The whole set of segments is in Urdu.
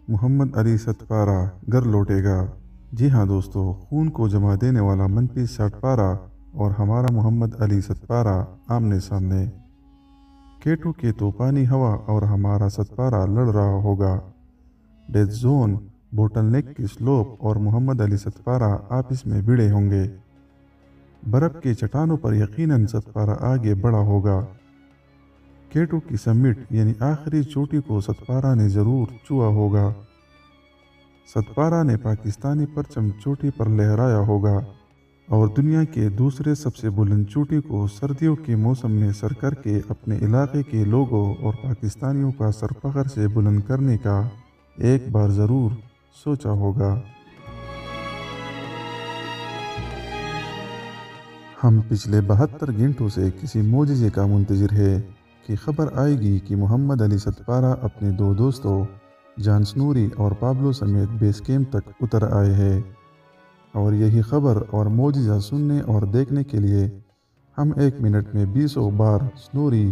محمد علی ستپارہ گھر لوٹے گا۔ جی ہاں دوستو، خون کو جما دینے والا منفی سٹپارہ اور ہمارا محمد علی ستپارہ آمنے سامنے۔ کیٹو کے طوفانی ہوا اور ہمارا ستپارہ لڑ رہا ہوگا۔ ڈیتھ زون، بوٹل نیک کی سلوپ اور محمد علی ستپارہ آپس میں بھڑے ہوں گے۔ برف کے چٹانوں پر یقیناً ستپارہ آگے بڑھا ہوگا۔ کیٹو کی سمٹ یعنی آخری چوٹی کو ستپارہ نے ضرور چھوا ہوگا۔ ستپارہ نے پاکستانی پرچم چوٹی پر لہرایا ہوگا اور دنیا کے دوسرے سب سے بلند چوٹی کو سردیوں کے موسم میں سر کر کے اپنے علاقے کے لوگوں اور پاکستانیوں کا سر فخر سے بلند کرنے کا ایک بار ضرور سوچا ہوگا۔ ہم پچھلے 72 گھنٹوں سے کسی معجزے کا منتظر ہے کہ خبر آئے گی کہ محمد علی ستپارہ اپنے دو دوستوں جان سنوری اور پابلو سمیت بیس کیمپ تک اتر آئے ہیں، اور یہی خبر اور معجزہ سننے اور دیکھنے کے لیے ہم 1 منٹ میں 20 بار سنوری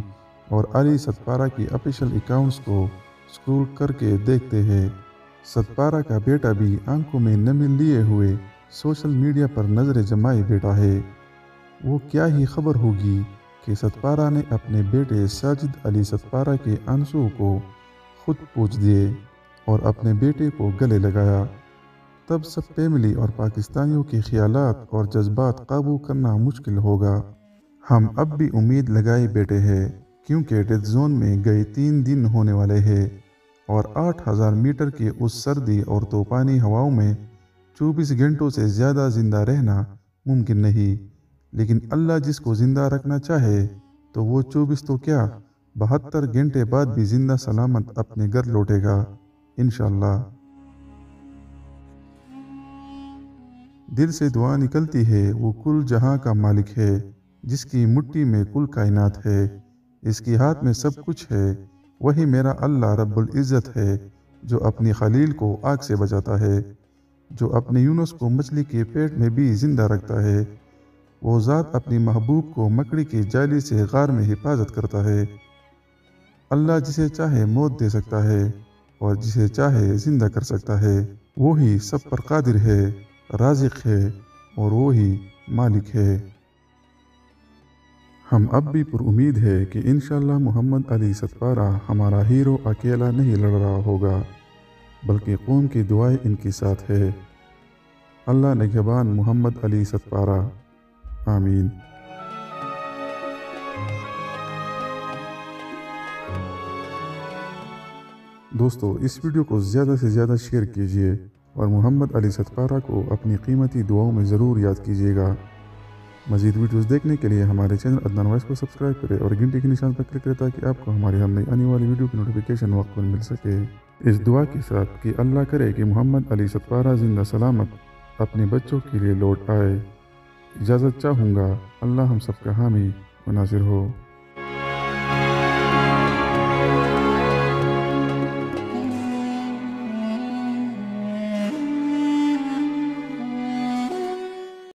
اور علی ستپارہ کی آفیشیل اکاؤنٹس کو سکرول کر کے دیکھتے ہیں۔ ستپارہ کا بیٹا بھی آنکھوں میں نمی لیے ہوئے سوشل میڈیا پر نظر جمائے بیٹھا ہے۔ وہ کیا ہی خبر ہوگی کہ ستپارہ نے اپنے بیٹے ساجد علی ستپارہ کے آنسو کو خود پوچھ دیے اور اپنے بیٹے کو گلے لگایا۔ تب سب فیملی اور پاکستانیوں کے خیالات اور جذبات قابو کرنا مشکل ہوگا۔ ہم اب بھی امید لگائے بیٹھے ہیں کیونکہ ڈیتھ زون میں گئے 3 دن ہونے والے ہیں اور 8000 میٹر کی اس سردی اور طوفانی ہواؤں میں 24 گھنٹوں سے زیادہ زندہ رہنا ممکن نہیں، لیکن اللہ جس کو زندہ رکھنا چاہے تو وہ 24 تو کیا 72 گھنٹے بعد بھی زندہ سلامت اپنے گھر لوٹے گا انشاءاللہ۔ دل سے دعا نکلتی ہے وہ کل جہاں کا مالک ہے، جس کی مٹھی میں کل کائنات ہے، اس کے ہاتھ میں سب کچھ ہے۔ وہی میرا اللہ رب العزت ہے جو اپنی خلیل کو آگ سے بچاتا ہے، جو اپنے یونس کو مچھلی کے پیٹ میں بھی زندہ رکھتا ہے۔ وہ ذات اپنی محبوب کو مکڑی کی جالی سے غار میں حفاظت کرتا ہے۔ اللہ جسے چاہے موت دے سکتا ہے اور جسے چاہے زندہ کر سکتا ہے۔ وہی سب پر قادر ہے، رازق ہے اور وہی مالک ہے۔ ہم اب بھی پر امید ہے کہ انشاءاللہ محمد علی ستپارہ ہمارا ہیرو اکیلا نہیں لڑ رہا ہوگا، بلکہ قوم کی دعائیں ان کے ساتھ ہے۔ اللہ نگہبان محمد علی ستپارہ، آمین۔ دوستو، اس ویڈیو کو زیادہ سے زیادہ شیئر کیجئے اور محمد علی ستپارہ کو اپنی قیمتی دعاؤں میں ضرور یاد کیجئے گا۔ مزید ویڈیوز دیکھنے کے لیے ہمارے چینل عدنان وائس کو سبسکرائب کریں اور گھنٹی کے نشان پر کلک کریں تاکہ آپ کو ہماری ہر نئی آنے والی ویڈیو کی نوٹیفیکیشن وقت پر مل سکے۔ اس دعا کے ساتھ کہ اللہ کرے کہ محمد علی ستپارہ زندہ سلامت اپنے بچوں کے لیے لوٹ آئے۔ اجازت چاہوں گا، اللہ ہم سب کا حامی و ناصر ہو۔